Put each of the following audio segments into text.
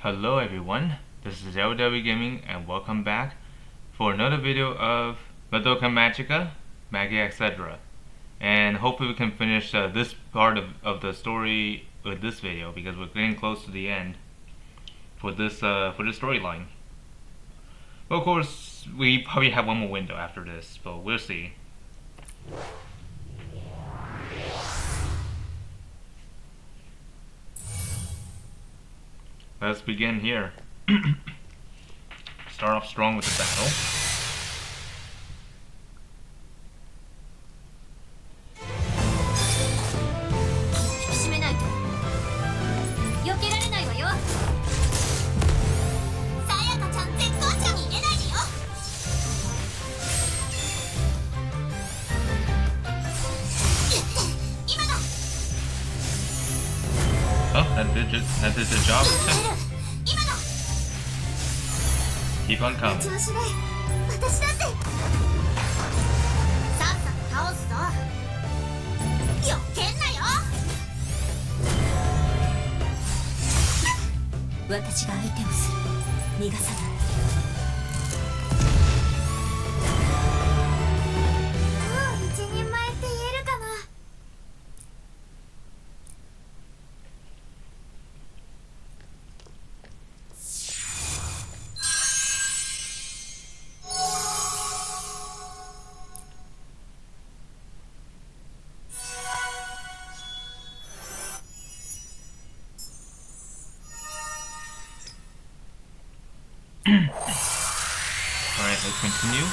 Hello everyone, this is LW Gaming and welcome back for another video of Madoka Magica, Magia Exedra. And hopefully we can finish this part of the story with this video because we're getting close to the end for this storyline. But of course, we probably have one more window after this, but we'll see. Let's begin here. Start off strong with the battle. Oh, that did the job. Keep on coming. Alright, let's continue.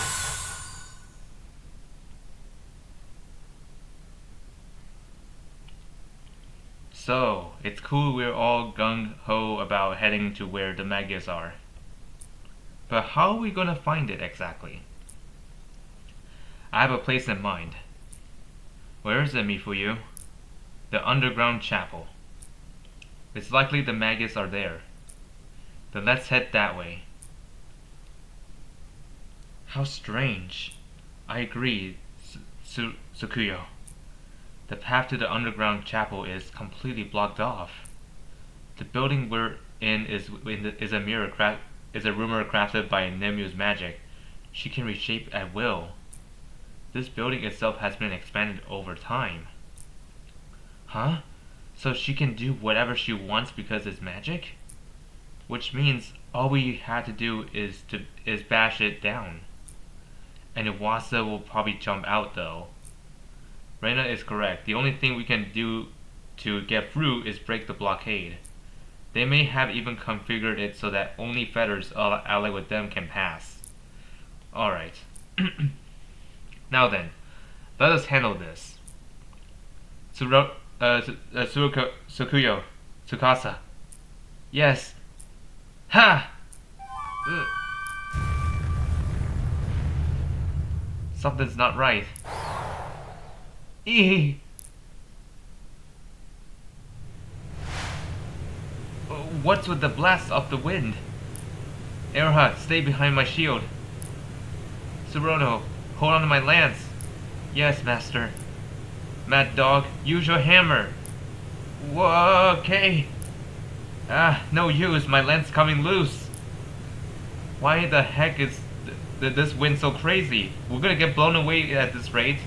So, it's cool we're all gung-ho about heading to where the Magias are. But how are we gonna find it exactly? I have a place in mind. Where is it, Mifuyu? The underground chapel. It's likely the Magias are there. Then let's head that way. How strange. I agree, Tsukuyo. The path to the underground chapel is completely blocked off. The building we're in is a rumor crafted by Nemu's magic. She can reshape at will. This building itself has been expanded over time. Huh? So she can do whatever she wants because it's magic? Which means all we had to do is bash it down. And Iwasa will probably jump out though. Reina is correct. The only thing we can do to get through is break the blockade. They may have even configured it so that only fetters allied with them can pass. Alright. Now then, let us handle this. Tsukuyo. Tsukasa. Yes. Ha! Something's not right. Eee! What's with the blast of the wind? Erha, stay behind my shield. Surono, hold on to my lance. Yes, master. Mad dog, use your hammer. Whoa, okay. Ah, no use, my lance coming loose. Why the heck is this wind so crazy? We're gonna get blown away at this rate.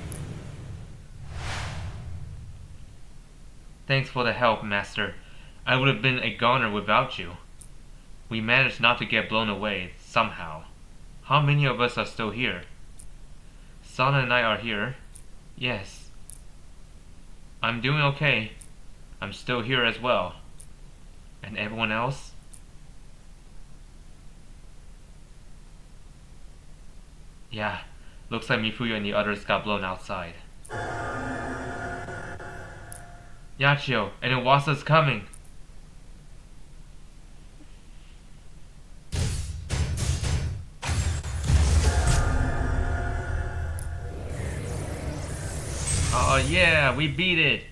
Thanks for the help, master. I would have been a goner without you. We managed not to get blown away, somehow. How many of us are still here? Sana and I are here. Yes. I'm doing okay. I'm still here as well. And everyone else? Yeah, looks like Mifuyu and the others got blown outside. Yachio, and Iwasa's coming! Oh yeah, we beat it!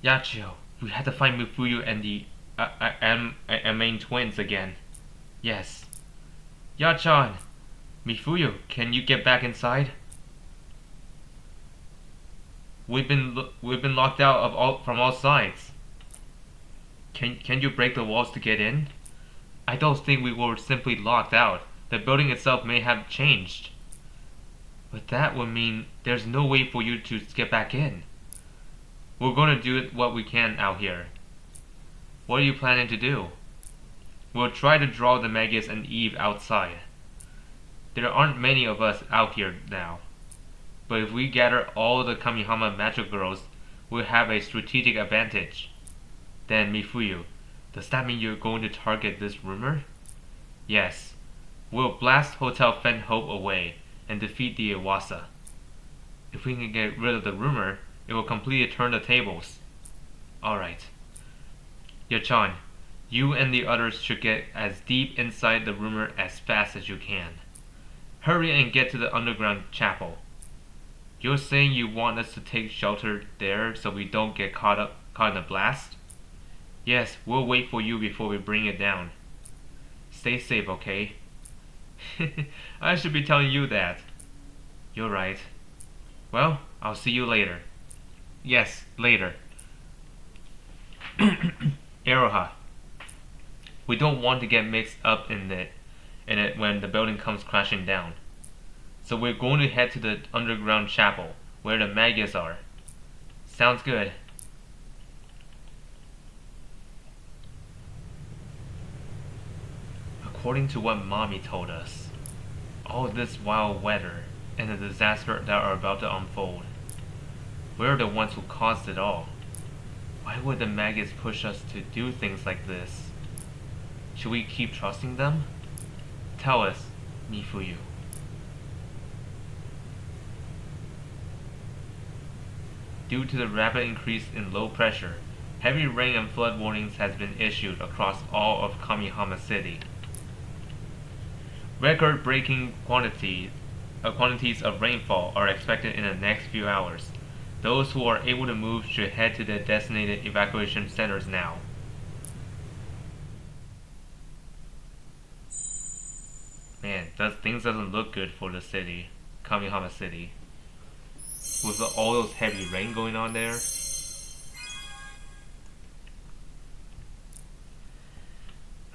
Yachio, we had to find Mifuyu and the main twins again. Yes. Yachan! Mifuyu, can you get back inside? We've been locked out from all sides. Can you break the walls to get in? I don't think we were simply locked out. The building itself may have changed. But that would mean there's no way for you to get back in. We're gonna do what we can out here. What are you planning to do? We'll try to draw the Magus and Eve outside. There aren't many of us out here now. But if we gather all the Kamihama magic girls, we'll have a strategic advantage. Then, Mifuyu, does that mean you're going to target this rumor? Yes. We'll blast Hotel Fen Hope away and defeat the Iwasa. If we can get rid of the rumor, it will completely turn the tables. Alright. Yachan, you and the others should get as deep inside the rumor as fast as you can. Hurry and get to the underground chapel. You're saying you want us to take shelter there so we don't get caught in a blast? Yes, we'll wait for you before we bring it down. Stay safe, okay? I should be telling you that. You're right. Well, I'll see you later. Yes, later. Iroha, we don't want to get mixed up in it when the building comes crashing down. So we're going to head to the underground chapel, where the Magias are. Sounds good. According to what Mommy told us, all this wild weather and the disaster that are about to unfold, we're the ones who caused it all. Why would the Magus push us to do things like this? Should we keep trusting them? Tell us, Mifuyu. Due to the rapid increase in low pressure, heavy rain and flood warnings has been issued across all of Kamihama City. Record-breaking quantities of rainfall are expected in the next few hours. Those who are able to move should head to the designated evacuation centers now. Man, things doesn't look good for the city, Kamihama City. With all those heavy rain going on there.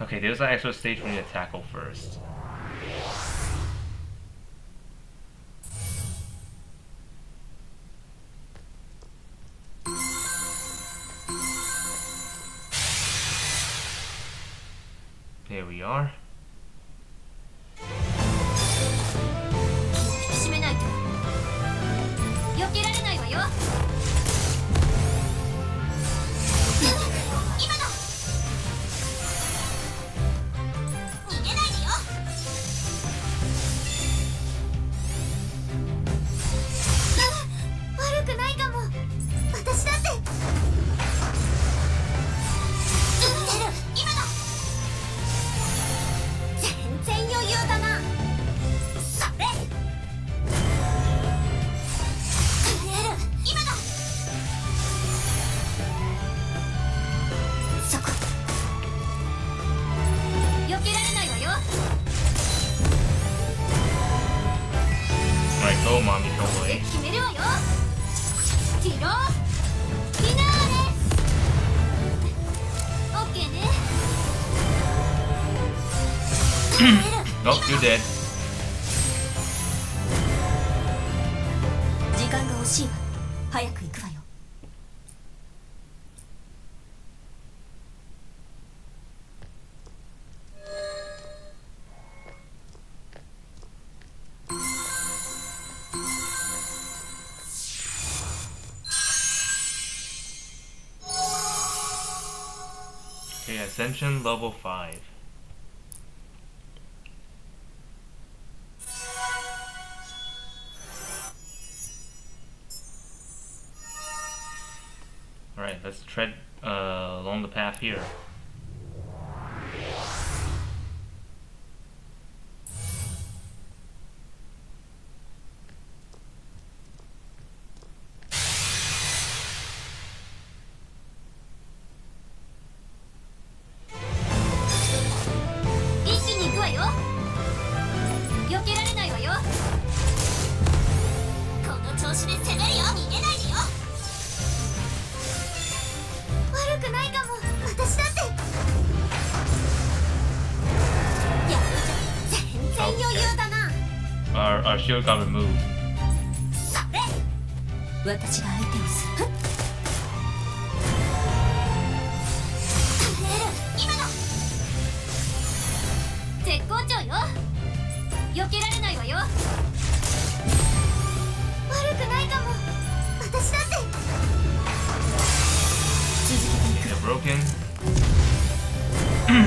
Okay, there's an extra stage we need to tackle first. There we are. Go, Mommy, don't wait. Nope, you're dead. Okay, Ascension level 5. Alright, let's tread along the path here. our shield got removed. 私が相手をする。今の絶好調よ。避けられないわよ。悪くないかも。私だって。続けていく。Broken. 全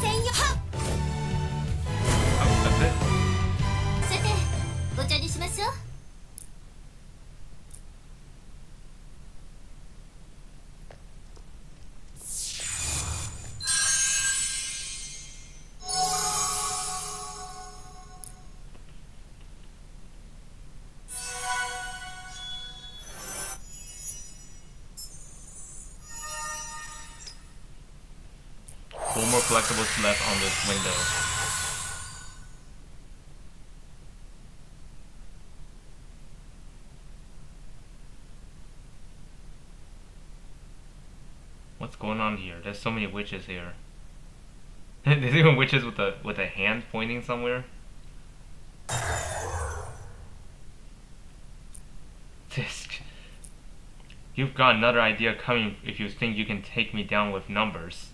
然よ。That's it. さて、お茶にしましょう。Four more collectibles left on this window. What's going on here? There's so many witches here. There's even witches with a hand pointing somewhere. Disc. You've got another idea coming if you think you can take me down with numbers.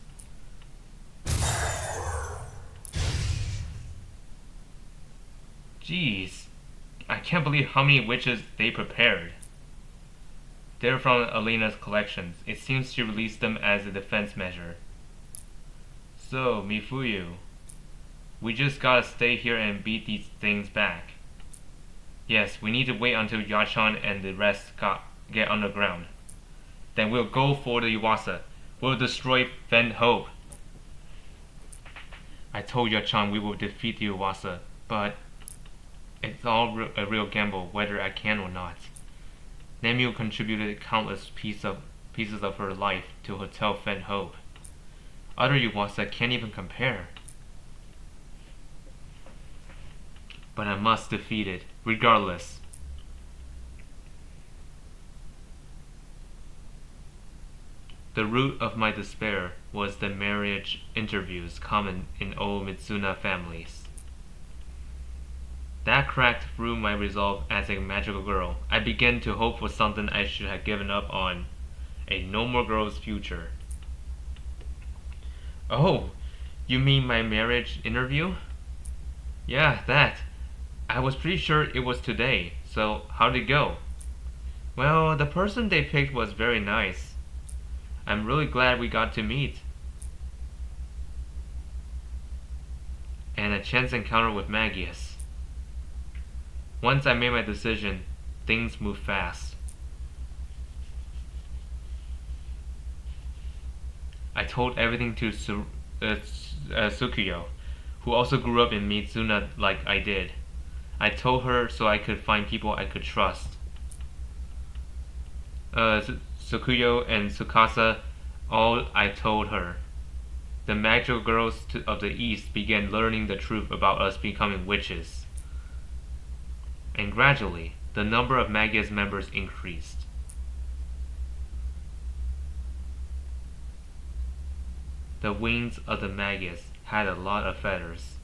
Jeez. I can't believe how many witches they prepared. They're from Elena's collections. It seems she released them as a defense measure. So, Mifuyu, we just gotta stay here and beat these things back. Yes, we need to wait until Yachan and the rest get underground. Then we'll go for the Yuasa. We'll destroy Fen Hope. I told Yachan we will defeat the Yuasa, but it's all a real gamble whether I can or not. Namio contributed countless pieces of her life to Hotel Fen Hope. Other Yuasa can't even compare. But I must defeat it, regardless. The root of my despair was the marriage interviews common in old Mitsuna families. That cracked through my resolve as a magical girl. I began to hope for something I should have given up on. A no more girls future. Oh, you mean my marriage interview? Yeah, that. I was pretty sure it was today, so how'd it go? Well, the person they picked was very nice. I'm really glad we got to meet. And a chance encounter with Magius. Once I made my decision, things moved fast. I told everything to Tsukuyo, who also grew up in Mitsuna like I did. I told her so I could find people I could trust. Tsukuyo and Tsukasa, all I told her. The magical girls of the East began learning the truth about us becoming witches. And gradually, the number of Magia's members increased. The wings of the Magias had a lot of feathers.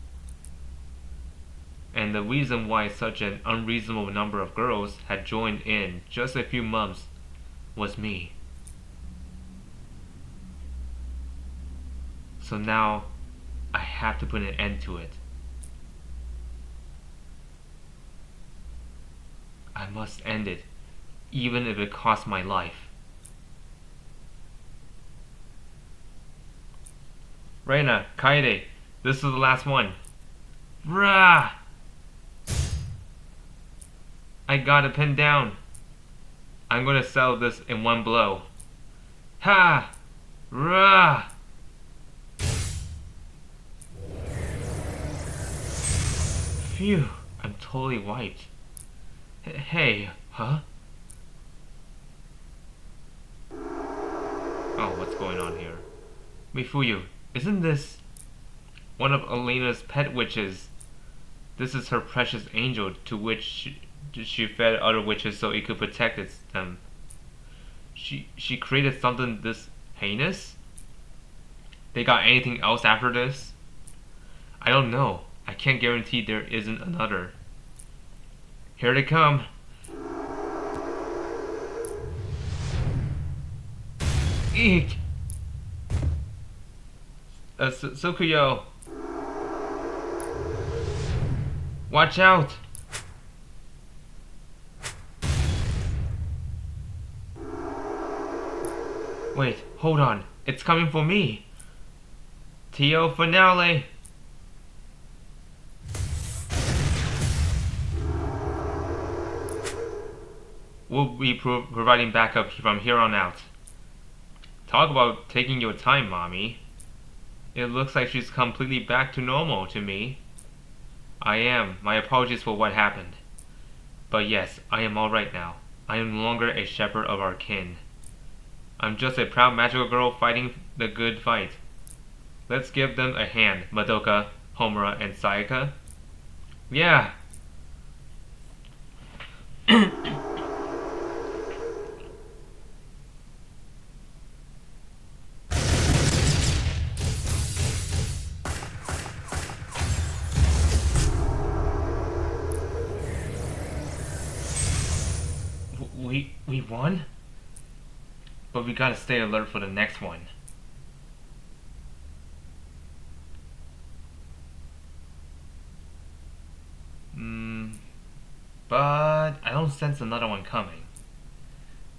And the reason why such an unreasonable number of girls had joined in just a few months was me. So now, I have to put an end to it. I must end it, even if it costs my life. Reina, Kaede, this is the last one. Rah! I got it pinned down. I'm gonna settle this in one blow. Ha! Rah! Phew, I'm totally wiped. Hey, huh? Oh, what's going on here? Mifuyu, isn't this one of Elena's pet witches? This is her precious angel to which she fed other witches so it could protect them. She created something this heinous? They got anything else after this? I don't know. I can't guarantee there isn't another. Here they come. Eek! Sukuyo! Watch out! Wait, hold on. It's coming for me. Tio finale! We'll be providing backup from here on out. Talk about taking your time, Mommy. It looks like she's completely back to normal to me. I am. My apologies for what happened. But yes, I am alright now. I am no longer a shepherd of our kin. I'm just a proud magical girl fighting the good fight. Let's give them a hand, Madoka, Homura, and Sayaka. Yeah! We won? But we gotta stay alert for the next one. But I don't sense another one coming.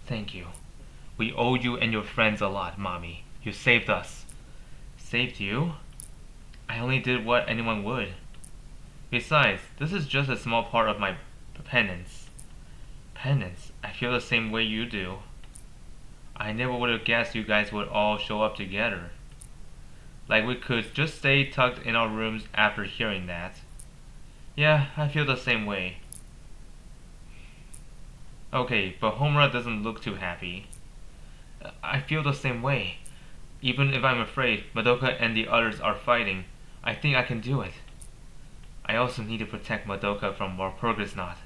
Thank you. We owe you and your friends a lot, Mommy. You saved us. Saved you? I only did what anyone would. Besides, this is just a small part of my penance. Penance? I feel the same way you do. I never would have guessed you guys would all show up together. Like we could just stay tucked in our rooms after hearing that. Yeah, I feel the same way. Okay, but Homura doesn't look too happy. I feel the same way. Even if I'm afraid Madoka and the others are fighting, I think I can do it. I also need to protect Madoka from Walpurgis Knot.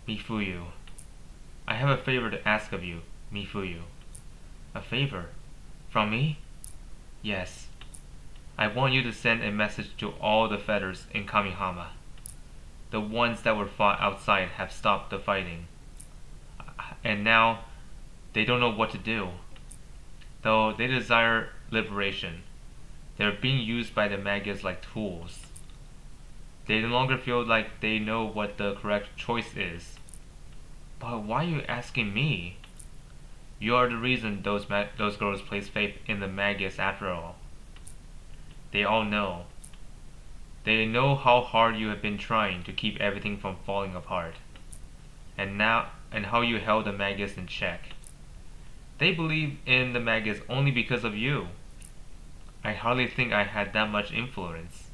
Mifuyu. I have a favor to ask of you, Mifuyu. A favor? From me? Yes. I want you to send a message to all the fetters in Kamihama. The ones that were fought outside have stopped the fighting. And now, they don't know what to do. Though they desire liberation, they're being used by the Magias like tools. They no longer feel like they know what the correct choice is. But why are you asking me? You are the reason those girls place faith in the Magias after all. They all know. They know how hard you have been trying to keep everything from falling apart. And how you held the Magias in check. They believe in the Magias only because of you. I hardly think I had that much influence.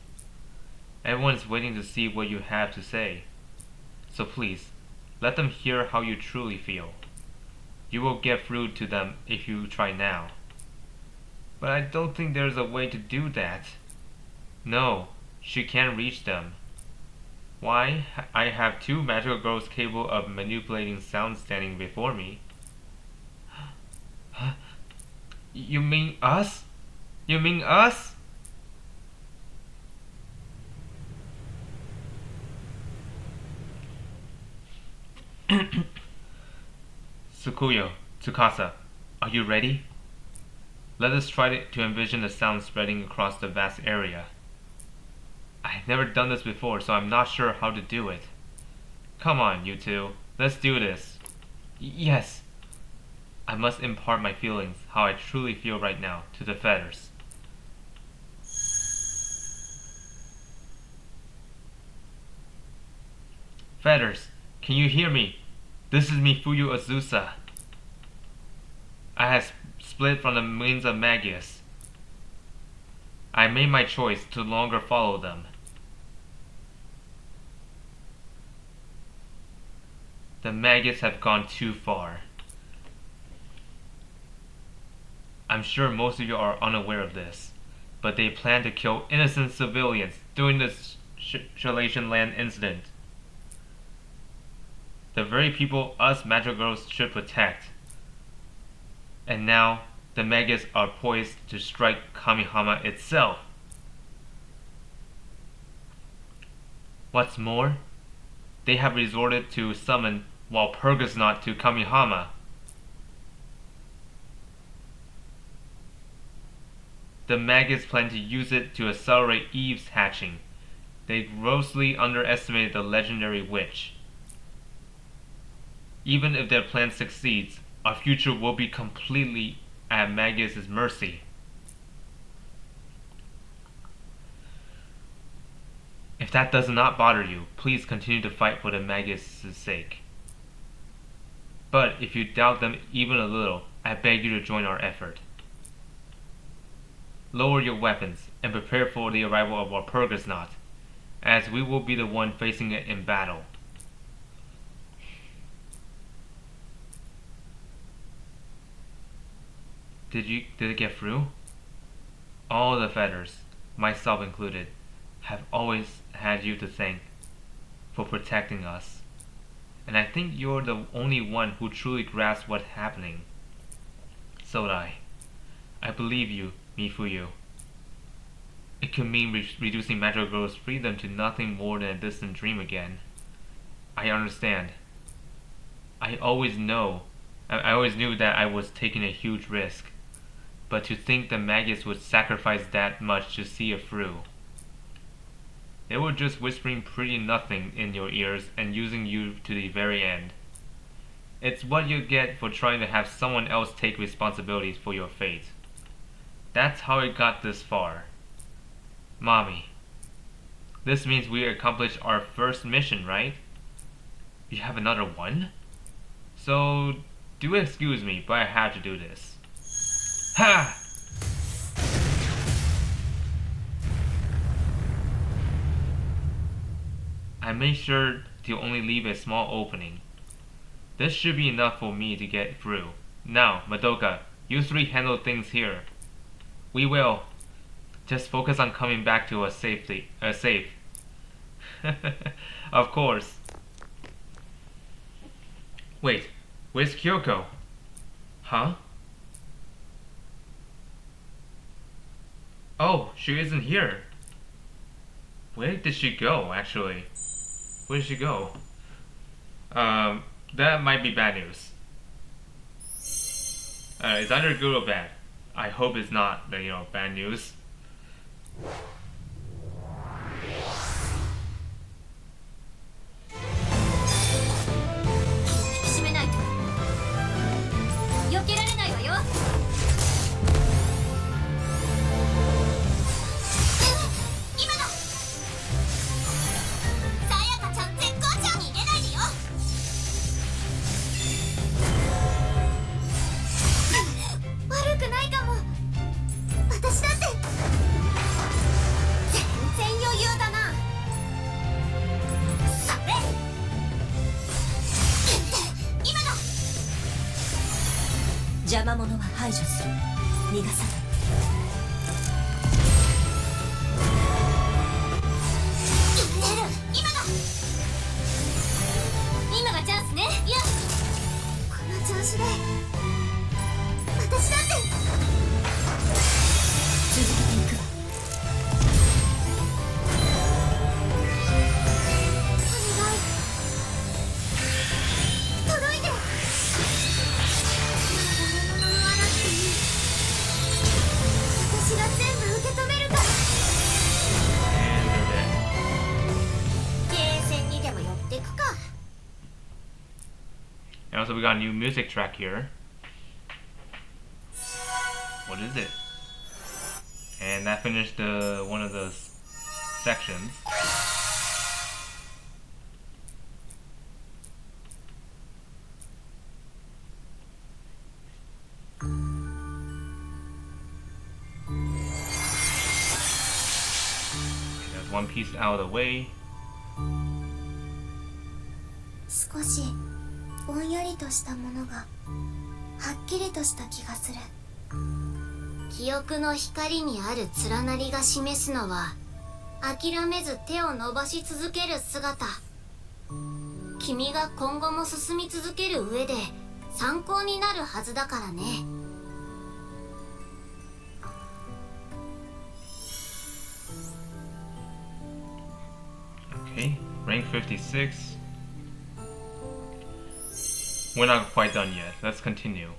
Everyone's waiting to see what you have to say. So please, let them hear how you truly feel. You will get through to them if you try now. But I don't think there's a way to do that. No, she can't reach them. Why? I have two magical girls capable of manipulating sound standing before me. You mean us? You mean us? Tsukuyo, Tsukasa, are you ready? Let us try to envision the sound spreading across the vast area. I've never done this before, so I'm not sure how to do it. Come on, you two. Let's do this. Yes. I must impart my feelings, how I truly feel right now, to the fetters. Fetters, can you hear me? This is Mifuyu Azusa. I have split from the means of Magias. I made my choice to no longer follow them. The Magias have gone too far. I'm sure most of you are unaware of this, but they plan to kill innocent civilians during the Shalation Land incident. The very people us magical girls should protect. And now, the Magias are poised to strike Kamihama itself. What's more, they have resorted to summon Walpurgis Knot to Kamihama. The Magics plan to use it to accelerate Eve's hatching. They grossly underestimated the legendary witch. Even if their plan succeeds, our future will be completely at Magus' mercy. If that does not bother you, please continue to fight for the Magus' sake. But if you doubt them even a little, I beg you to join our effort. Lower your weapons and prepare for the arrival of Walpurgis Knot, as we will be the one facing it in battle. Did it get through? All the feathers, myself included, have always had you to thank for protecting us. And I think you're the only one who truly grasps what's happening. Sodai, I believe you, Mifuyu. It could mean reducing Magical Girl's freedom to nothing more than a distant dream again. I understand. I always knew that I was taking a huge risk. But to think the Magus would sacrifice that much to see it through. They were just whispering pretty nothing in your ears and using you to the very end. It's what you get for trying to have someone else take responsibilities for your fate. That's how it got this far. Mommy, this means we accomplished our first mission, right? You have another one? So, do excuse me, but I have to do this. Ha! I made sure to only leave a small opening. This should be enough for me to get through. Now, Madoka, you three handle things here. We will. Just focus on coming back to us safe. Of course. Wait, where's Kyoko? Huh? Oh, she isn't here. Where did she go, actually? Where did she go? That might be bad news. It's either good or bad. I hope it's not, bad news. And also we got a new music track here. What is it? And that finished one of the sections. There's one piece out of the way. 少しぼんやりとしたものがはっきりとした気がする。記憶の光にある連なりが示すのは諦めず手を伸ばし続ける姿。君が今後も進み続ける上で参考になるはずだからね。Okay. Rank 56. We're not quite done yet. Let's continue.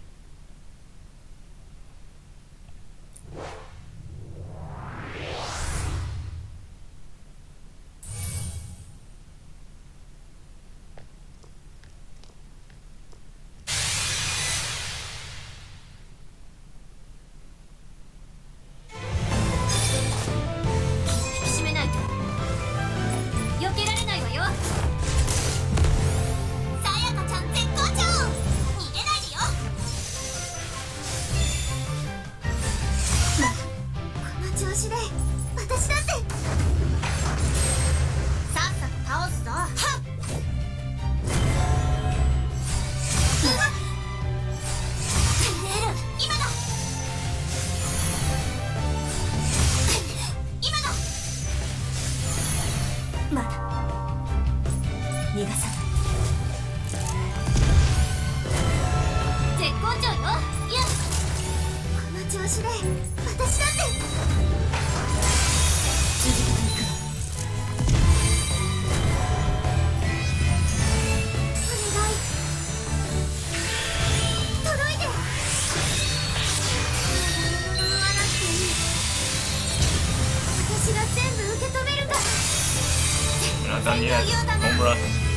We're not done yet. Homura,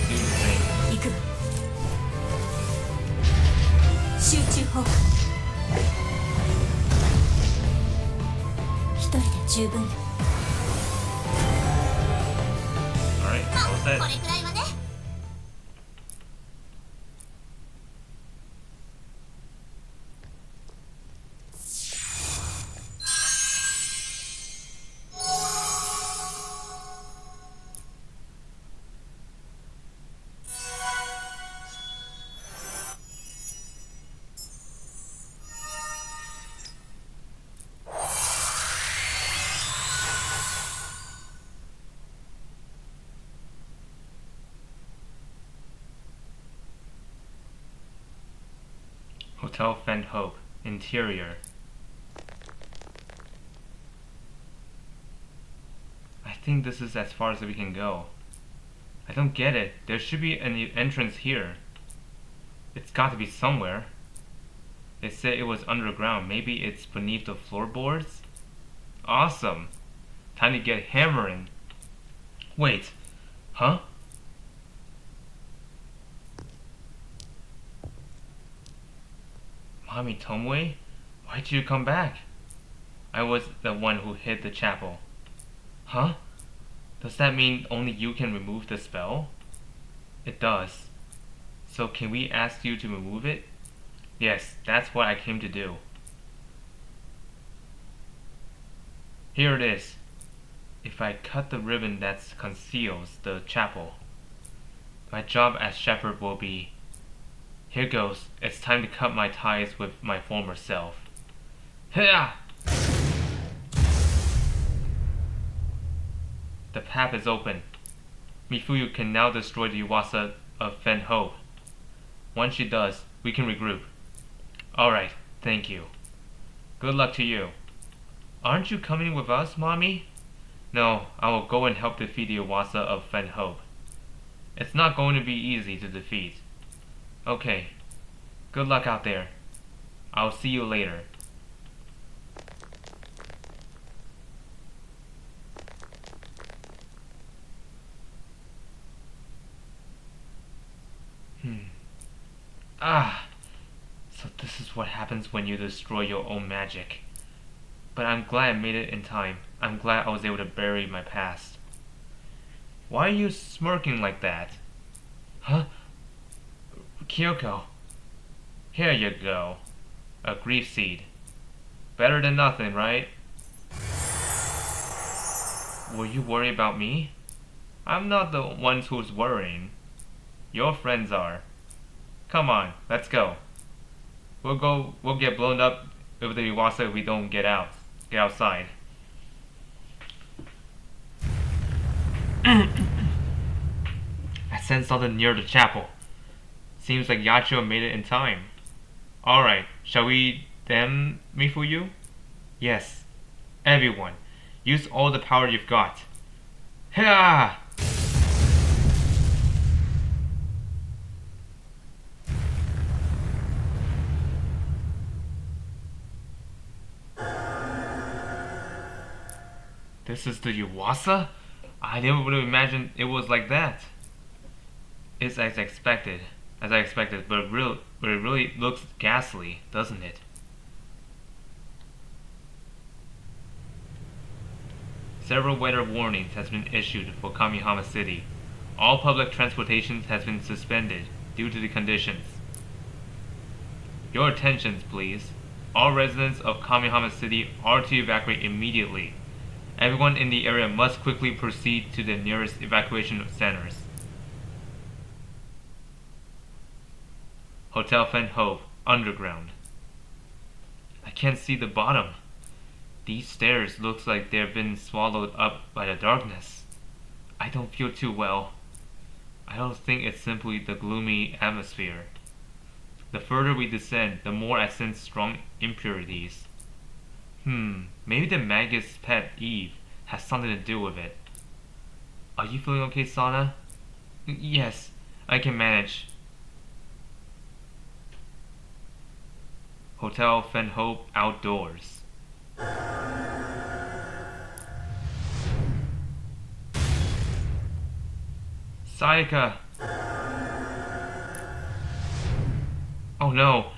do the thing. 行くわ集中砲火一人で十分よ Alright, all set. これくらいはね。 Hotel Fen Hope. Interior. I think this is as far as we can go. I don't get it. There should be an entrance here. It's got to be somewhere. They said it was underground. Maybe it's beneath the floorboards? Awesome. Time to get hammering. Wait. Huh? Mommy Tomoe? Why'd you come back? I was the one who hid the chapel. Huh? Does that mean only you can remove the spell? It does. So can we ask you to remove it? Yes, that's what I came to do. Here it is. If I cut the ribbon that conceals the chapel, my job as shepherd will be... Here goes. It's time to cut my ties with my former self. Hiya! The path is open. Mifuyu can now destroy the Yuasa of Fen Hope. Once she does, we can regroup. Alright, thank you. Good luck to you. Aren't you coming with us, Mommy? No, I will go and help defeat the Yuasa of Fen Hope. It's not going to be easy to defeat. Okay. Good luck out there. I'll see you later. So this is what happens when you destroy your own magic. But I'm glad I made it in time. I'm glad I was able to bury my past. Why are you smirking like that? Huh? Kyoko. Here you go. A grief seed. Better than nothing, right? Were you worried about me? I'm not the one who's worrying. Your friends are. Come on, let's go. We'll get blown up with the Iwasa if we don't get outside. I sense something near the chapel. Seems like Yacho made it in time. Alright, shall we then, Mifuyu? Yes. Everyone, use all the power you've got. Ha! This is the Yuasa? I never would have imagined it was like that. It's as I expected, but it really looks ghastly, doesn't it? Several weather warnings has been issued for Kamihama City. All public transportation has been suspended due to the conditions. Your attentions, please. All residents of Kamihama City are to evacuate immediately. Everyone in the area must quickly proceed to the nearest evacuation centers. Hotel Fen Hope, underground. I can't see the bottom. These stairs looks like they've been swallowed up by the darkness. I don't feel too well. I don't think it's simply the gloomy atmosphere. The further we descend, the more I sense strong impurities. Maybe the Magus pet Eve has something to do with it. Are you feeling okay, Sana? Yes, I can manage. Hotel Fen Hope outdoors. Sayaka! Oh no!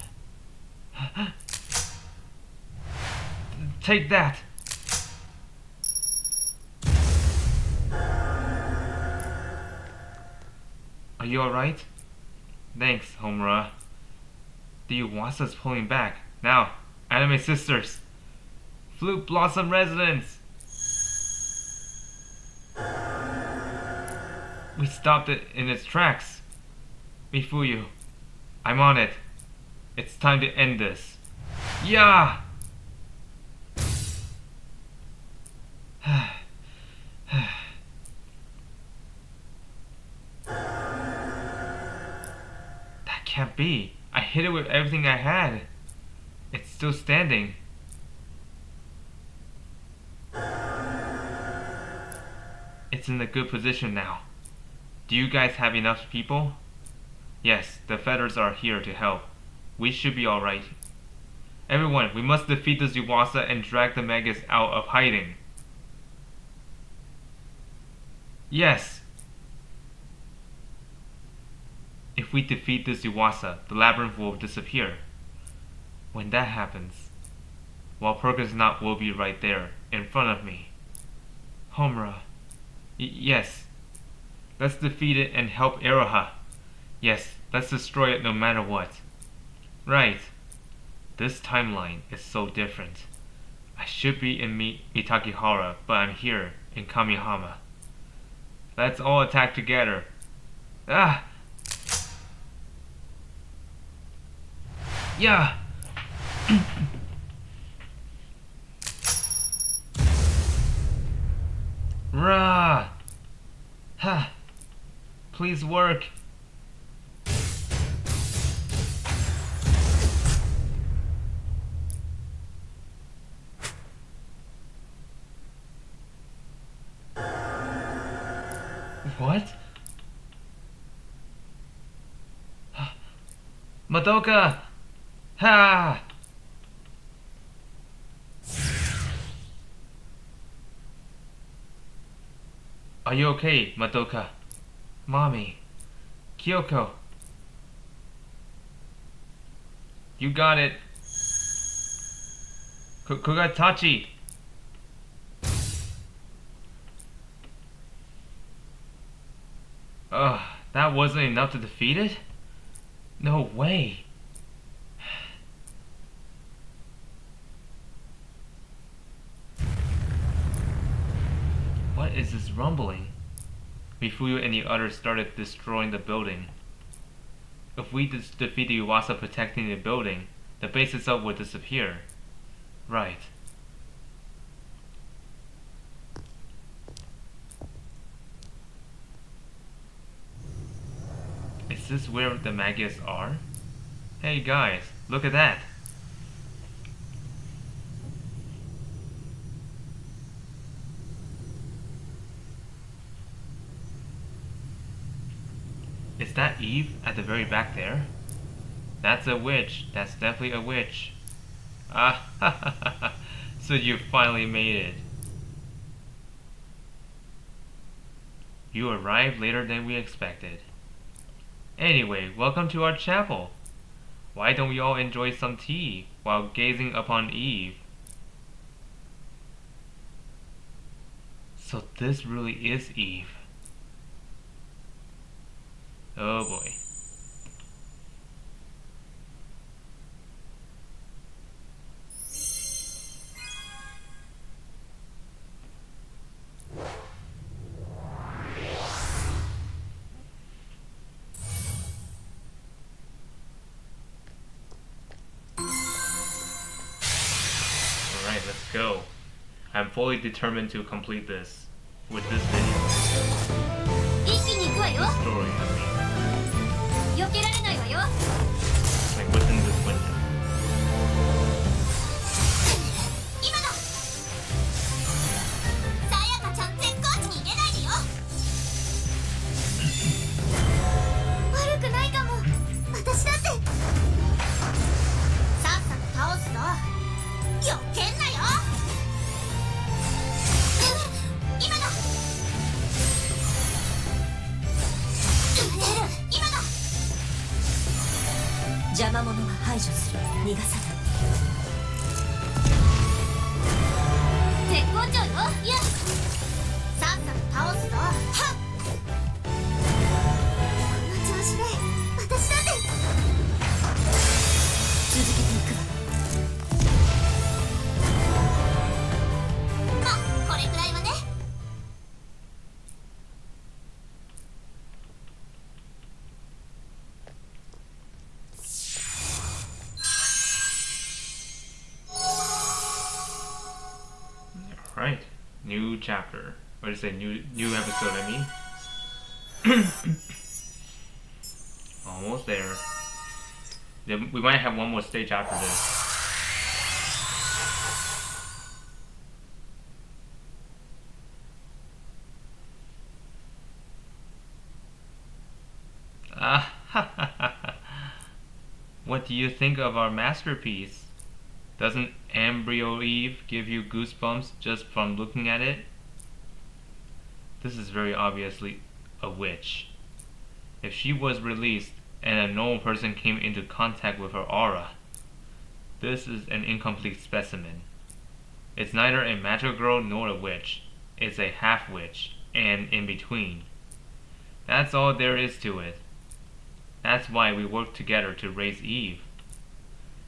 Take that! Are you alright? Thanks, Homura. The Uwasa's pulling back. Now, anime sisters! Flute Blossom residents! We stopped it in its tracks. Mifuyu, I'm on it. It's time to end this. Yeah! That can't be. I hit it with everything I had. It's still standing. It's in a good position now. Do you guys have enough people? Yes, the feathers are here to help. We should be alright. Everyone, we must defeat the Zuwasa and drag the Magus out of hiding. Yes! If we defeat the Zuwasa, the labyrinth will disappear. When that happens, Walpurgis Knot will be right there, in front of me. Homura. Yes. Let's defeat it and help Iroha. Yes, let's destroy it no matter what. Right. This timeline is so different. I should be in Mitakihara, but I'm here, in Kamihama. Let's all attack together. Ah! Yeah! Rah! Ha! Please work. What? Madoka! Ha! Are you okay, Madoka? Mommy. Kyoko. You got it. Kugatachi. Ugh, that wasn't enough to defeat it? No way. What is this rumbling? Mifuyu and the others started destroying the building. If we defeat the Uwasa protecting the building, the base itself would disappear. Right. Is this where the Magias are? Hey guys, look at that! Is that Eve at the very back there? That's a witch. That's definitely a witch. Ah, so you finally made it. You arrived later than we expected. Anyway, welcome to our chapel. Why don't we all enjoy some tea while gazing upon Eve? So this really is Eve. Oh boy. Alright, let's go. I'm fully determined to complete this with this video. 一気に行くわよ This story, I mean. 避けられないわよ Like within this window. 今ださやかちゃん絶好地に入れないでよ悪くないかも私だってさっさと倒すぞ避けんなよ今だ今だ邪魔者は排除する。逃がさない。絶好調よいやさっさと倒すぞはっこの調子で私だって続けていくわ。まあこれくらいはね Alright. New chapter. Or to say new episode, I mean. Almost there. Then we might have one more stage after this. What do you think of our masterpiece? Doesn't Embryo Eve give you goosebumps just from looking at it? This is very obviously a witch. If she was released and a normal person came into contact with her aura, this is an incomplete specimen. It's neither a magical girl nor a witch. It's a half-witch, and in between. That's all there is to it. That's why we worked together to raise Eve.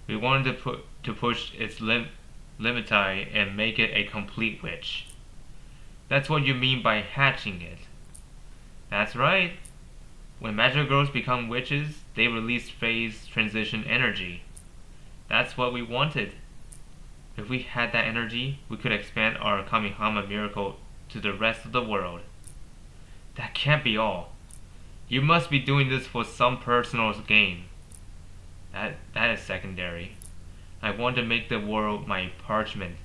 We wanted to push its limitae and make it a complete witch. That's what you mean by hatching it. That's right. When magical girls become witches, they release phase transition energy. That's what we wanted. If we had that energy, we could expand our Kamihama miracle to the rest of the world. That can't be all. You must be doing this for some personal gain. That is secondary. I want to make the world my parchment.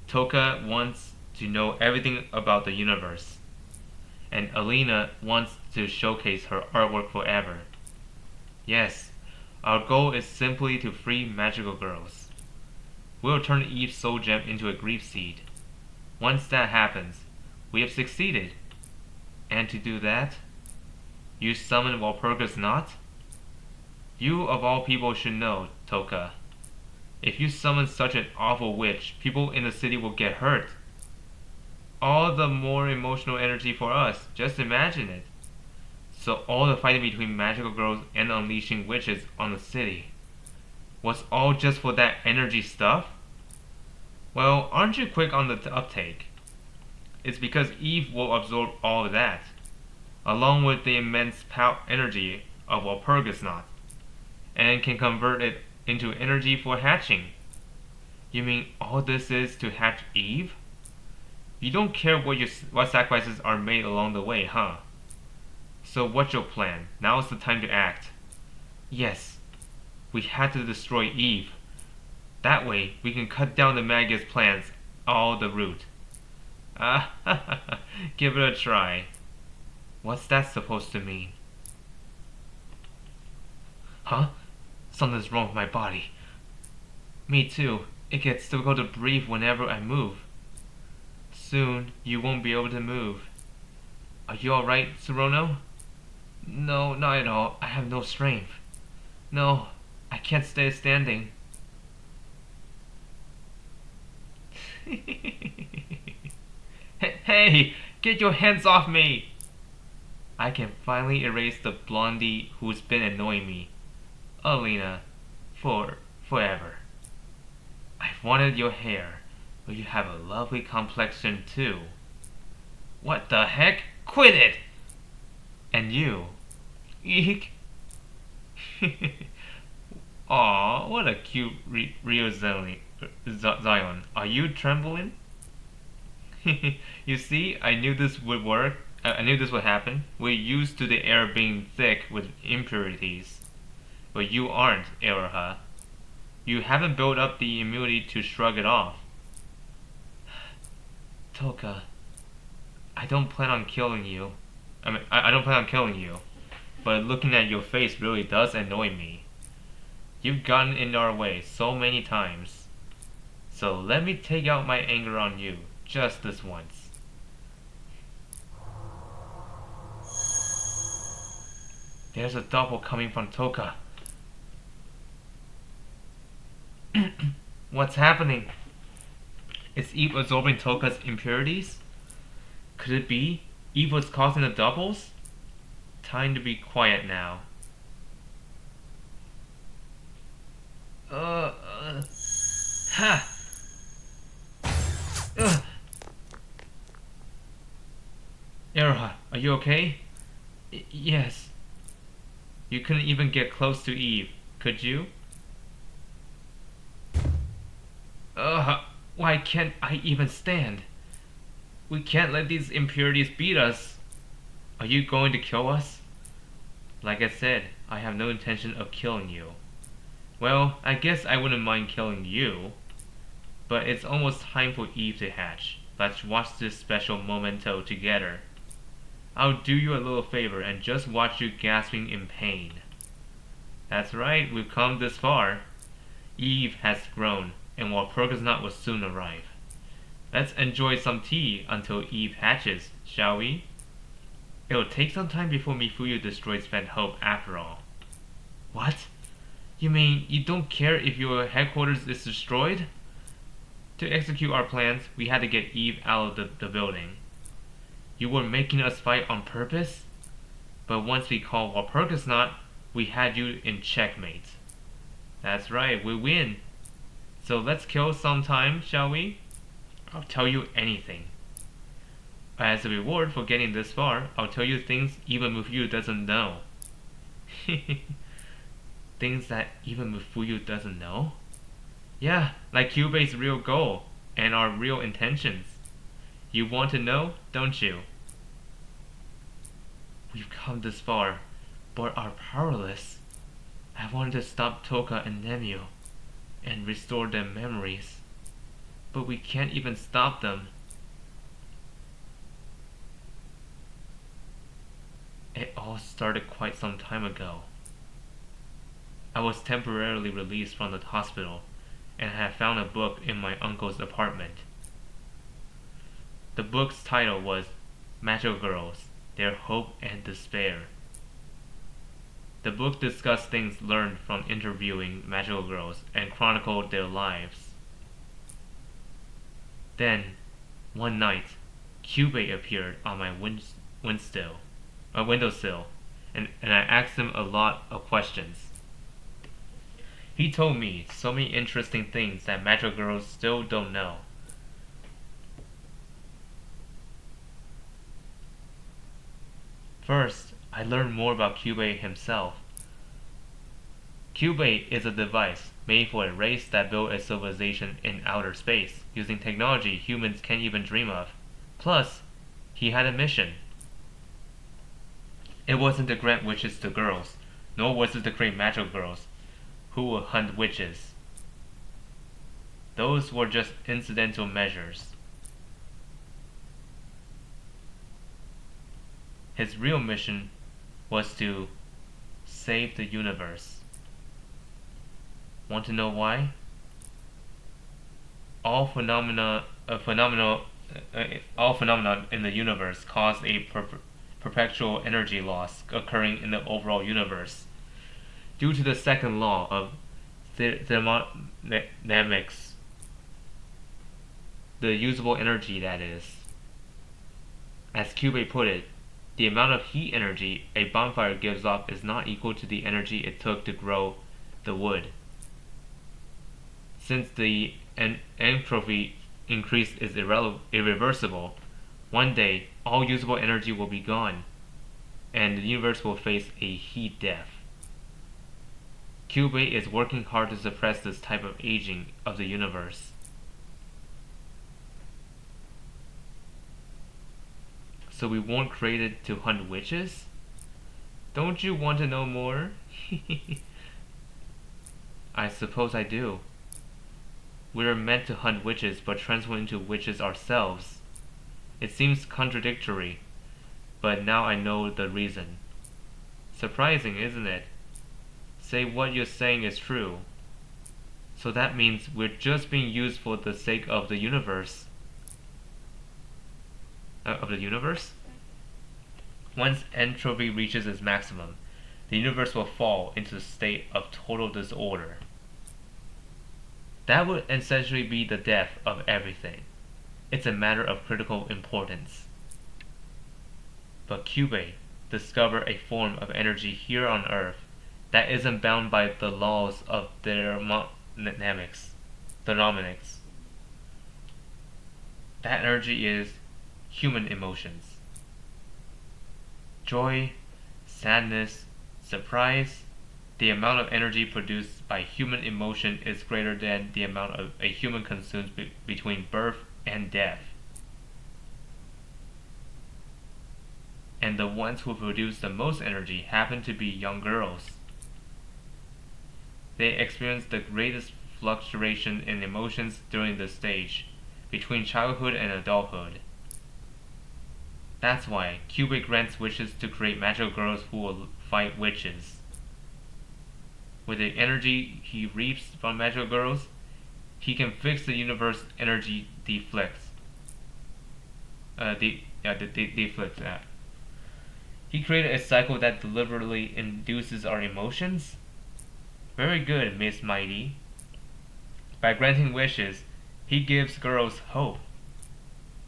Toka wants to know everything about the universe. And Alina wants to showcase her artwork forever. Yes, our goal is simply to free magical girls. We'll turn Eve's soul gem into a grief seed. Once that happens, we have succeeded. And to do that, you summon Walpurgis Knot? You of all people should know, Toka. If you summon such an awful witch, people in the city will get hurt. All the more emotional energy for us, just imagine it. So all the fighting between magical girls and unleashing witches on the city was all just for that energy stuff? Well, aren't you quick on the uptake? It's because Eve will absorb all of that, along with the immense energy of Walpurgis Knot, and can convert it into energy for hatching. You mean all this is to hatch Eve? You don't care what sacrifices are made along the way, huh? So what's your plan? Now's the time to act. Yes, we had to destroy Eve. That way, we can cut down the Magia's plans all the root. Give it a try. What's that supposed to mean? Huh? Something's wrong with my body. Me too. It gets difficult to breathe whenever I move. Soon, you won't be able to move. Are you alright, Surono? No, not at all. I have no strength. No, I can't stay standing. Hey, get your hands off me! I can finally erase the blondie who's been annoying me. Alina, forever. I've wanted your hair, but you have a lovely complexion too. What the heck? Quit it! And you. Eek. Aw, what a cute Rio Zion. Are you trembling? You see, I knew this would work. I knew this would happen. We're used to the air being thick with impurities. But you aren't, Iroha. You haven't built up the immunity to shrug it off. Toka, I don't plan on killing you. I don't plan on killing you. But looking at your face really does annoy me. You've gotten in our way so many times. So let me take out my anger on you, just this once. There's a double coming from Toka. What's happening? Is Eve absorbing Toka's impurities? Could it be Eve was causing the doubles? Time to be quiet now. Ha! Iroha, are you okay? Yes. You couldn't even get close to Eve, could you? Why can't I even stand? We can't let these impurities beat us. Are you going to kill us? Like I said, I have no intention of killing you. Well, I guess I wouldn't mind killing you. But it's almost time for Eve to hatch. Let's watch this special memento together. I'll do you a little favor and just watch you gasping in pain. That's right, we've come this far. Eve has grown, and Walpurgisnacht will soon arrive. Let's enjoy some tea until Eve hatches, shall we? It'll take some time before Mifuyu destroys Van Hope after all. What? You mean you don't care if your headquarters is destroyed? To execute our plans, we had to get Eve out of the building. You were making us fight on purpose? But once we called Walpurgisnacht, we had you in checkmate. That's right, we win. So let's kill some time, shall we? I'll tell you anything. As a reward for getting this far, I'll tell you things even Mifuyu doesn't know. Things that even Mifuyu doesn't know? Yeah, like Kyubei's real goal, and our real intentions. You want to know, don't you? We've come this far, but are powerless. I wanted to stop Toka and Nemio, and restore their memories. But we can't even stop them. It all started quite some time ago. I was temporarily released from the hospital, and I had found a book in my uncle's apartment. The book's title was Magical Girls, Their Hope and Despair. The book discussed things learned from interviewing magical girls and chronicled their lives. Then, one night, Kyubei appeared on my windowsill, and I asked him a lot of questions. He told me so many interesting things that magical girls still don't know. First, I learned more about Kyubei himself. Kyubei is a device made for a race that built a civilization in outer space, using technology humans can't even dream of. Plus, he had a mission. It wasn't to grant wishes to girls, nor was it to create magical girls who will hunt witches. Those were just incidental measures. His real mission was to save the universe. Want to know why? All phenomena in the universe cause a perpetual energy loss occurring in the overall universe. Due to the second law of thermodynamics, the usable energy, that is. As Cube put it, the amount of heat energy a bonfire gives off is not equal to the energy it took to grow the wood. Since the entropy increase is irreversible, one day all usable energy will be gone, and the universe will face a heat death. Cube is working hard to suppress this type of aging of the universe. So we weren't created to hunt witches? Don't you want to know more? I suppose I do. We are meant to hunt witches but transform into witches ourselves. It seems contradictory, but now I know the reason. Surprising, isn't it? Say what you're saying is true. So that means we're just being used for the sake of the universe. Once entropy reaches its maximum, the universe will fall into a state of total disorder. That would essentially be the death of everything. It's a matter of critical importance. But Cube discovered a form of energy here on Earth that isn't bound by the laws of thermodynamics. That energy is human emotions. Joy, sadness, surprise. The amount of energy produced by human emotion is greater than the amount of a human consumes between birth and death. And the ones who produce the most energy happen to be young girls. They experience the greatest fluctuation in emotions during this stage, between childhood and adulthood. That's why Cube grants wishes to create magical girls who will fight witches. With the energy he reaps from magical girls, he can fix the universe energy deflects. Deflects that. He created a cycle that deliberately induces our emotions. Very good, Miss Mighty. By granting wishes, he gives girls hope,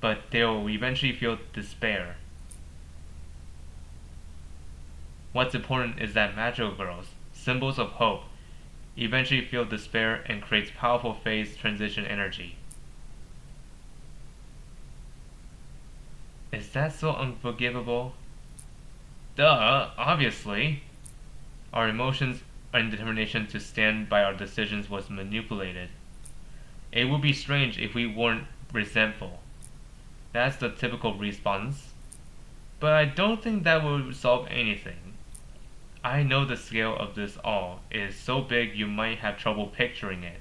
but they will eventually feel despair. What's important is that magical girls, symbols of hope, eventually feel despair and creates powerful phase transition energy. Is that so unforgivable? Duh, obviously. Our emotions and determination to stand by our decisions was manipulated. It would be strange if we weren't resentful. That's the typical response. But I don't think that will resolve anything. I know the scale of this all is so big you might have trouble picturing it.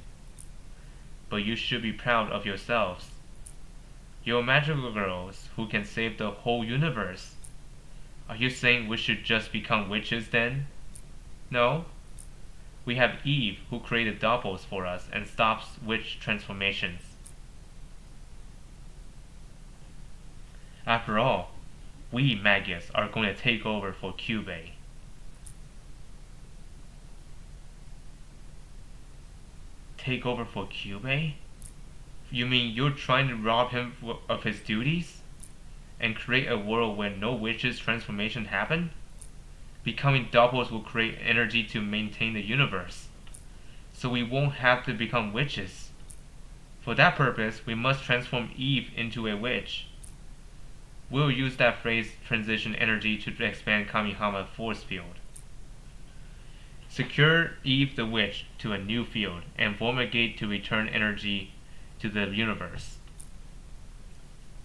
But you should be proud of yourselves. You're magical girls who can save the whole universe. Are you saying we should just become witches then? No. We have Eve who created doppels for us and stops witch transformations. After all, we Magias are going to take over for Cube. Take over for Cube? You mean you're trying to rob him of his duties? And create a world where no witches transformation happen? Becoming doppels will create energy to maintain the universe. So we won't have to become witches. For that purpose, we must transform Eve into a witch. We'll use that phrase transition energy to expand Kamihama force field. Secure Eve the witch to a new field and form a gate to return energy to the universe.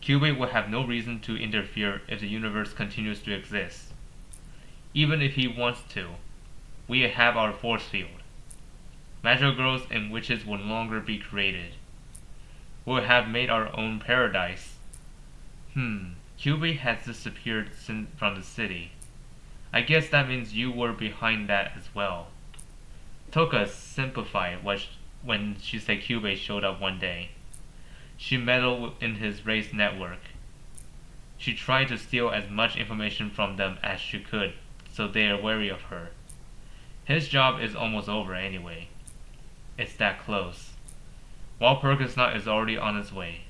Cube will have no reason to interfere if the universe continues to exist. Even if he wants to, we have our force field. Magical girls and witches will no longer be created. We'll have made our own paradise. Cube has disappeared from the city. I guess that means you were behind that as well. Toka simplified when she said Cube showed up one day. She meddled in his race network. She tried to steal as much information from them as she could, so they are wary of her. His job is almost over anyway. It's that close. Walpurgisnacht is already on its way.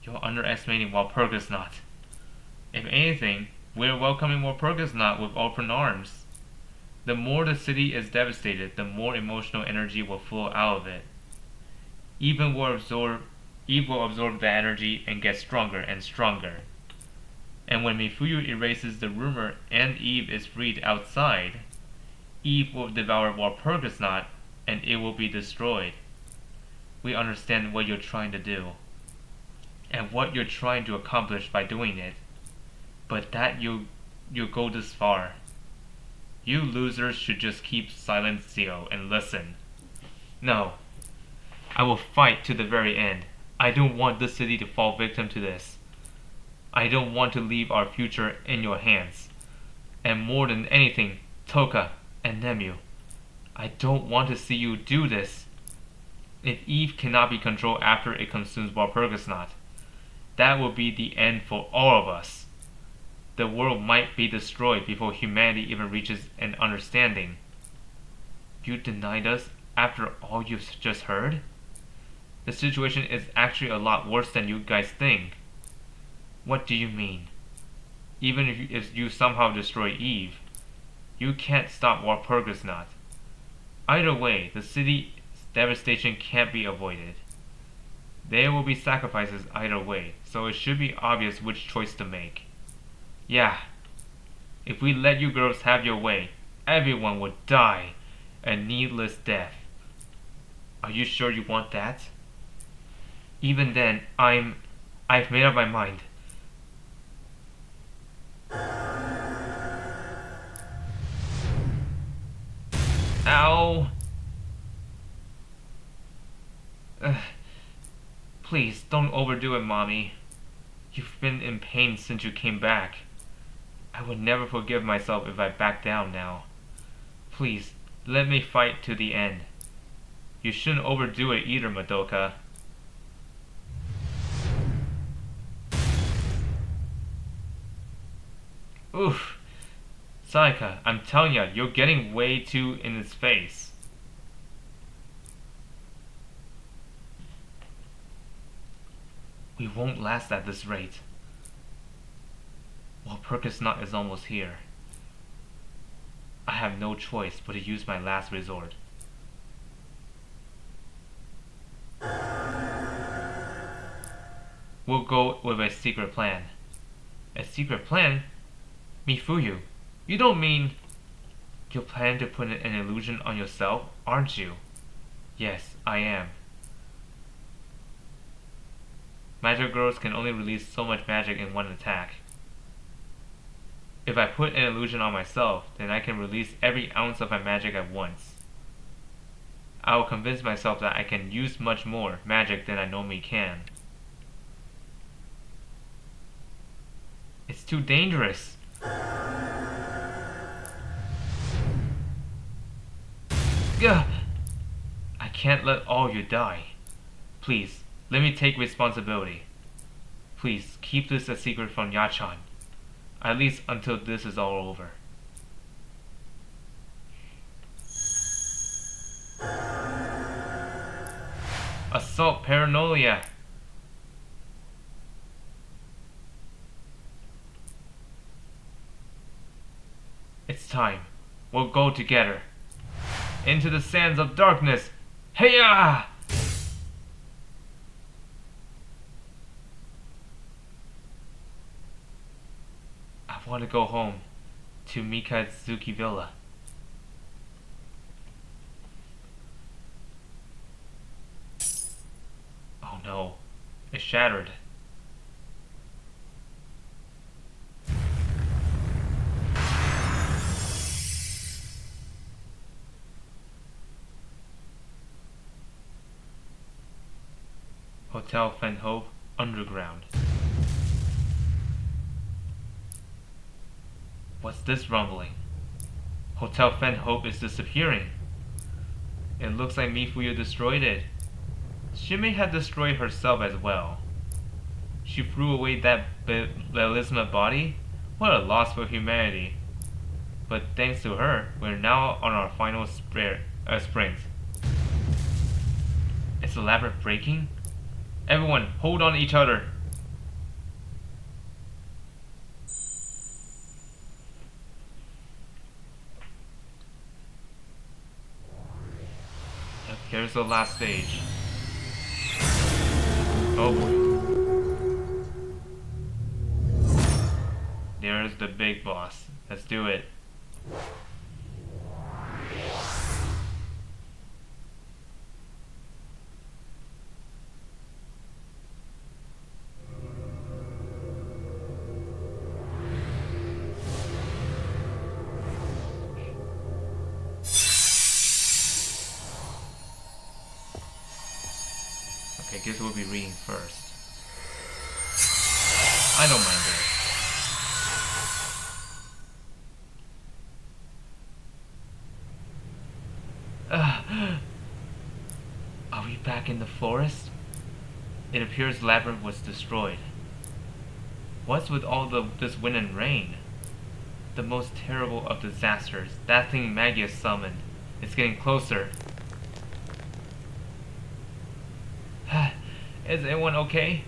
You're underestimating Walpurgisnacht. If anything, we're welcoming Walpurgisnacht with open arms. The more the city is devastated, the more emotional energy will flow out of it. Eve will absorb that energy and get stronger and stronger. And when Mifuyu erases the rumor and Eve is freed outside, Eve will devour Walpurgisnacht and it will be destroyed. We understand what you're trying to do, and what you're trying to accomplish by doing it. But that you go this far. You losers should just keep silent still and listen. No. I will fight to the very end. I don't want this city to fall victim to this. I don't want to leave our future in your hands. And more than anything, Toka and Nemu, I don't want to see you do this. If Eve cannot be controlled after it consumes Walpurgisnacht, that will be the end for all of us. The world might be destroyed before humanity even reaches an understanding. You denied us after all you've just heard? The situation is actually a lot worse than you guys think. What do you mean? Even if you somehow destroy Eve, you can't stop Walpurgisnacht. Either way, the city's devastation can't be avoided. There will be sacrifices either way, so it should be obvious which choice to make. Yeah, if we let you girls have your way, everyone would die a needless death. Are you sure you want that? Even then, I've made up my mind. Ow! Please, don't overdo it, Mommy. You've been in pain since you came back. I would never forgive myself if I back down now. Please, let me fight to the end. You shouldn't overdo it either, Madoka. Oof. Saika, I'm telling ya, you're getting way too in his face. We won't last at this rate. Walpurgisnacht is almost here. I have no choice but to use my last resort. We'll go with a secret plan. A secret plan? Mifuyu, you don't mean... You plan to put an illusion on yourself, aren't you? Yes, I am. Magic girls can only release so much magic in one attack. If I put an illusion on myself, then I can release every ounce of my magic at once. I will convince myself that I can use much more magic than I normally can. It's too dangerous. Gah! I can't let all you die. Please, let me take responsibility. Please, keep this a secret from Yachan. At least until this is all over. Assault paranoia! It's time. We'll go together. Into the sands of darkness! Heya! I want to go home to Mikazuki Villa. Oh no, it shattered. Hotel Fenhope Underground. What's this rumbling? Hotel Fenhope is disappearing. It looks like Mifuyu destroyed it. She may have destroyed herself as well. She threw away that Belisma body? What a loss for humanity. But thanks to her, we're now on our final sprint. Is the labyrinth breaking? Everyone, hold on to each other. Here's the last stage. Oh boy. There's the big boss. Let's do it. Okay, guess we'll be reading first. I don't mind it. Are we back in the forest? It appears the labyrinth was destroyed. What's with all this wind and rain? The most terrible of disasters. That thing Magia summoned. It's getting closer. Is everyone okay?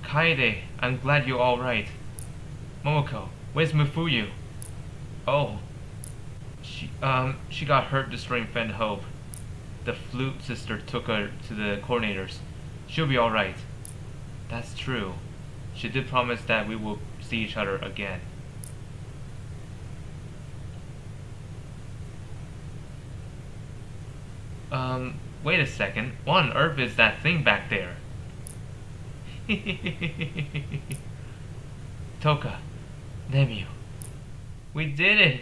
Kaede, I'm glad you're alright. Momoko, where's Mifuyu? Oh. She got hurt destroying Fen Hope. The flute sister took her to the coordinators. She'll be alright. That's true. She did promise that we will see each other again. Wait a second. What on earth is that thing back there? Toka, Nemu, we did it!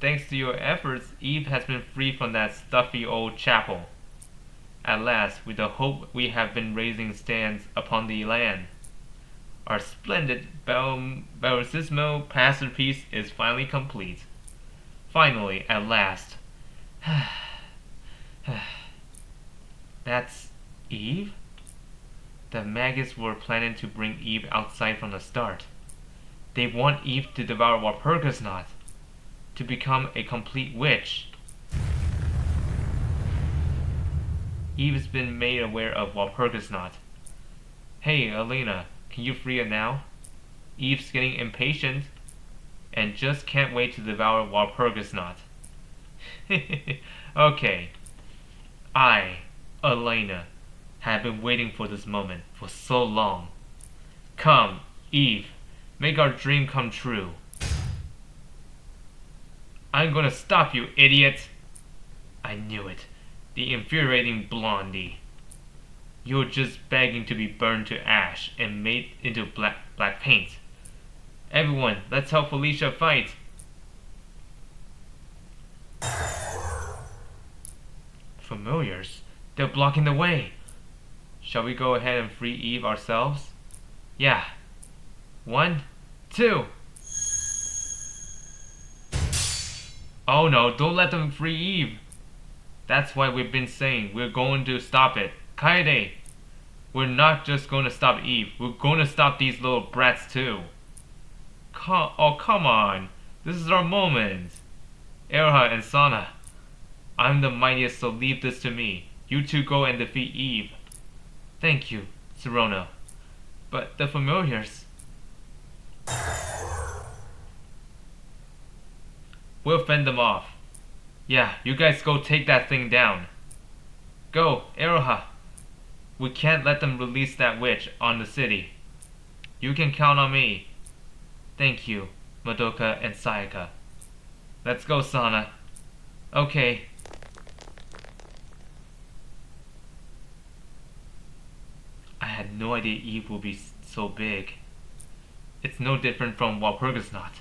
Thanks to your efforts, Eve has been free from that stuffy old chapel. At last, with the hope we have been raising stands upon the land. Our splendid bautismo masterpiece is finally complete. Finally, at last. That's Eve? The maggots were planning to bring Eve outside from the start. They want Eve to devour Walpurgis Knot, to become a complete witch. Eve's been made aware of Walpurgis Knot. Hey, Elena, can you free it now? Eve's getting impatient and just can't wait to devour Walpurgis Knot. Okay. I, Elena, have been waiting for this moment for so long. Come, Eve, make our dream come true. I'm gonna stop you, idiot! I knew it. The infuriating blondie. You're just begging to be burned to ash and made into black paint. Everyone, let's help Felicia fight. Familiars? They're blocking the way. Shall we go ahead and free Eve ourselves? Yeah. 1, 2. Oh no, don't let them free Eve. That's why we've been saying we're going to stop it. Kaede, we're not just going to stop Eve. We're going to stop these little brats too. Oh, come on. This is our moment. Erha and Sana, I'm the mightiest, so leave this to me. You two go and defeat Eve. Thank you, Serona. But the familiars... We'll fend them off. Yeah, you guys go take that thing down. Go, Eroha. We can't let them release that witch on the city. You can count on me. Thank you, Madoka and Sayaka. Let's go, Sana. Okay. I had no idea Eve would be so big. It's no different from Walpurgis Knot.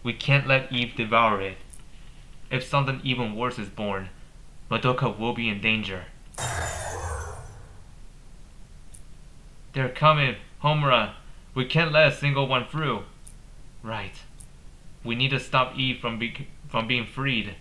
We can't let Eve devour it. If something even worse is born, Madoka will be in danger. They're coming, Homura. We can't let a single one through. Right. We need to stop Eve from being freed.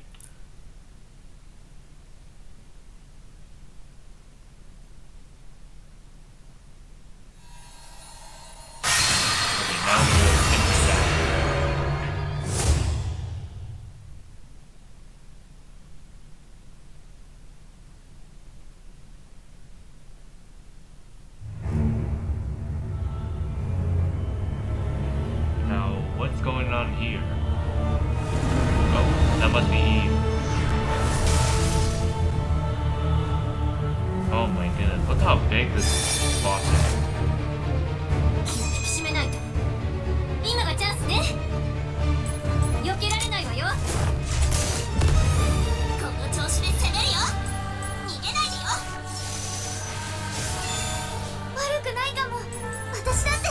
how big this boss is. 気を引き締めないと。今がチャンスね。避けられないわよ。この調子で攻めるよ。逃げないでよ。悪くないかも。私だって。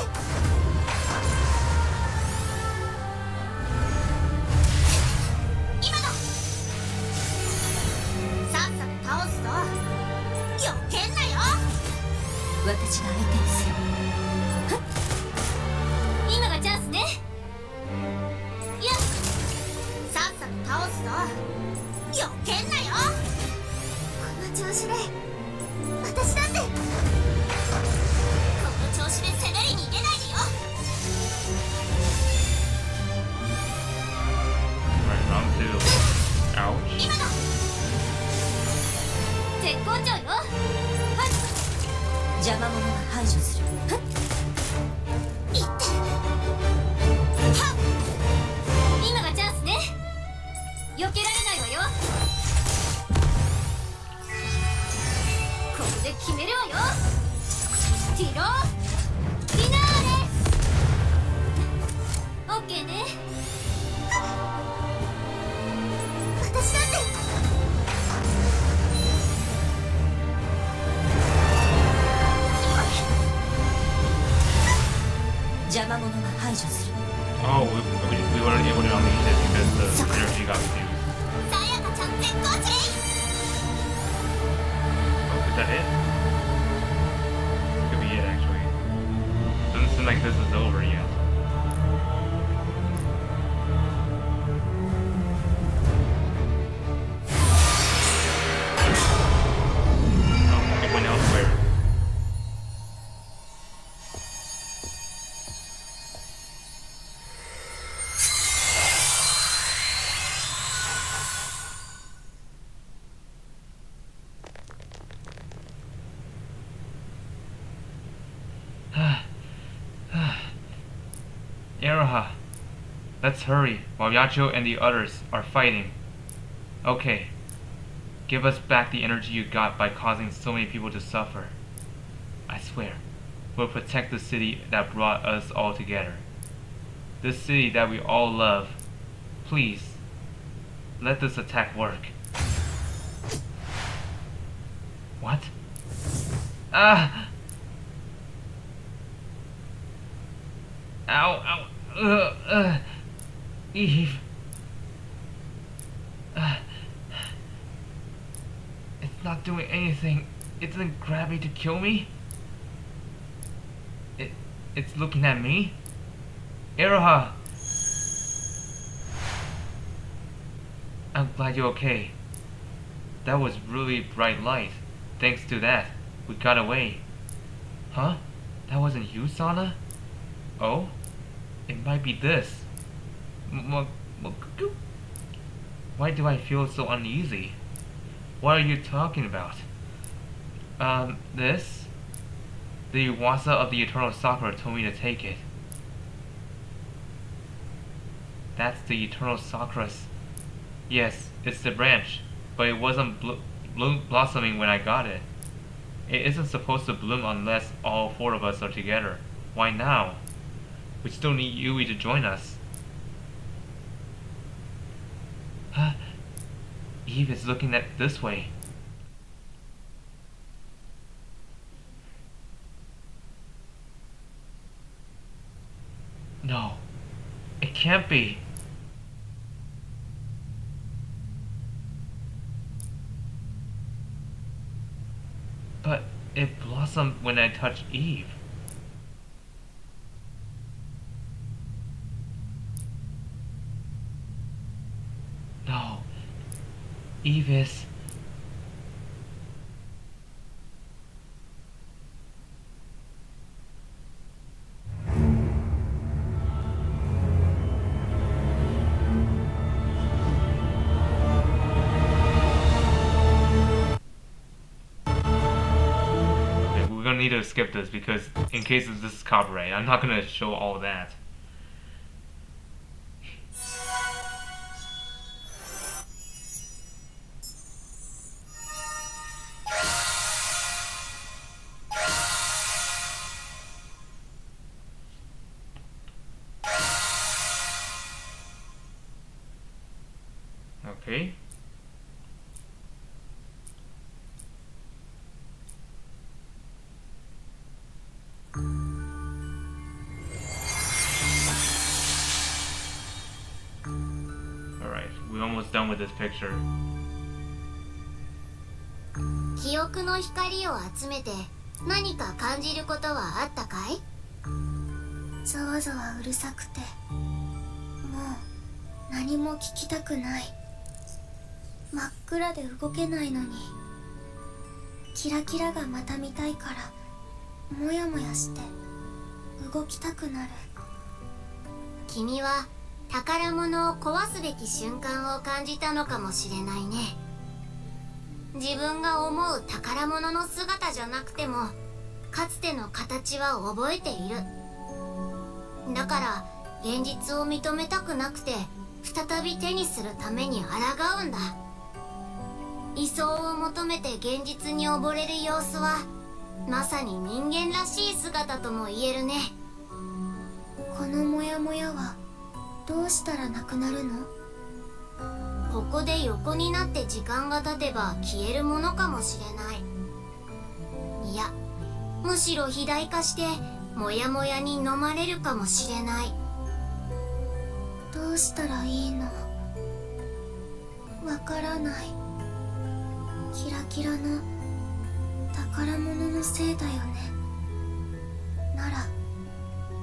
今だ。さっさと倒すぞ。避けんなよ。私が相手にする。今がチャンスね。よっ、さっさと倒すぞ。避けんなよ。この調子で私だって。この調子で攻めに逃げないでよ。Alright, round 2. Ouch. 今だ。絶好調よ。はい、邪魔者は排除する。いってはっ、今がチャンスね。避けられないわよ。ここで決めるわよ。ティロフィナーレ。オッケーね。私だって。邪魔者は排除する。Oh, we weren't able to unleash it because the energy got reduced. さやかちゃん絶好調。 Oh, is that it? Could be it, actually. Doesn't seem like this is over yet. Oh, it went elsewhere. Iroha, let's hurry while Yacho and the others are fighting. Okay, give us back the energy you got by causing so many people to suffer. I swear, we'll protect the city that brought us all together. This city that we all love. Please, let this attack work. What? Ah! Ow, ow, Eve. It's not doing anything. It didn't grab me to kill me. It's looking at me. Iroha. I'm glad you're okay. That was really bright light. Thanks to that, we got away. Huh? That wasn't you, Sana? Oh? It might be this. Why do I feel so uneasy? What are you talking about? This? The Wasa of the Eternal Sakura told me to take it. That's the Eternal Sakura's. Yes, it's the branch, but it wasn't blossoming when I got it. It isn't supposed to bloom unless all four of us are together. Why now? We still need Yui to join us. Eve is looking at this way. No, it can't be. But it blossomed when I touched Eve. No, Eve is... We're gonna need to skip this because in case this is copyright, I'm not gonna show all that. Okay. Alright, we're almost done with this picture. 記憶の光を集めて何か感じることはあったかい？ざわざわうるさくてもう何も聞きたくない。真っ暗で動けないのにキラキラがまた見たいからモヤモヤして動きたくなる。君は宝物を壊すべき瞬間を感じたのかもしれないね。自分が思う宝物の姿じゃなくてもかつての形は覚えている。だから現実を認めたくなくて再び手にするために抗うんだ。理想を求めて現実に溺れる様子はまさに人間らしい姿とも言えるね。このモヤモヤはどうしたらなくなるの？ここで横になって時間が経てば消えるものかもしれない。いや、むしろ肥大化してモヤモヤに飲まれるかもしれない。どうしたらいいの？わからない。キラキラの宝物のせいだよね。なら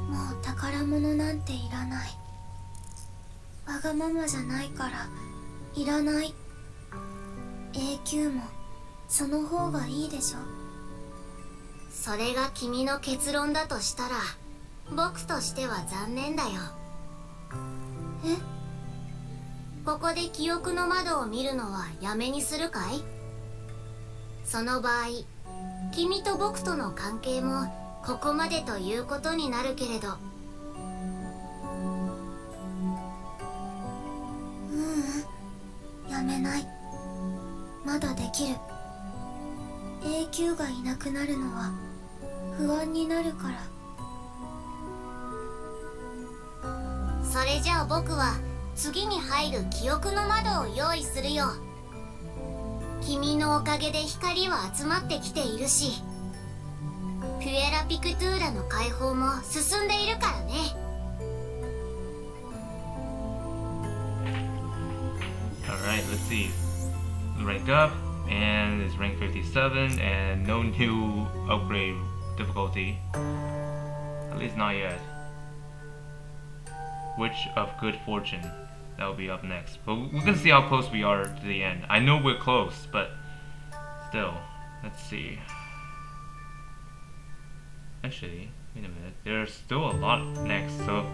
もう宝物なんていらない。わがままじゃないからいらない。永久もその方がいいでしょ。それが君の結論だとしたら僕としては残念だよ。え？ここで記憶の窓を見るのはやめにするかい？その場合君と僕との関係もここまでということになるけれど。やめない。まだできる。永久がいなくなるのは不安になるから。それじゃあ僕は次に入る記憶の窓を用意するよ。君のおかげで光は集まってきているし、ピュエラピクトゥーラの解放も進んでいるからね。Alright, let's see. Rank up, and it's rank 57, and no new upgrade difficulty. At least not yet. Witch of Good Fortune. That'll be up next. But we're gonna see how close we are to the end. I know we're close, but still. Let's see. Actually, wait a minute. There's still a lot next, so...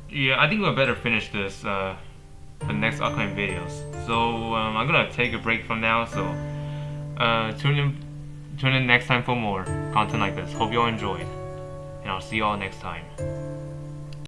yeah, I think we'll better finish this for the next upcoming videos. So I'm gonna take a break from now, so tune in next time for more content like this. Hope you all enjoyed, and I'll see you all next time.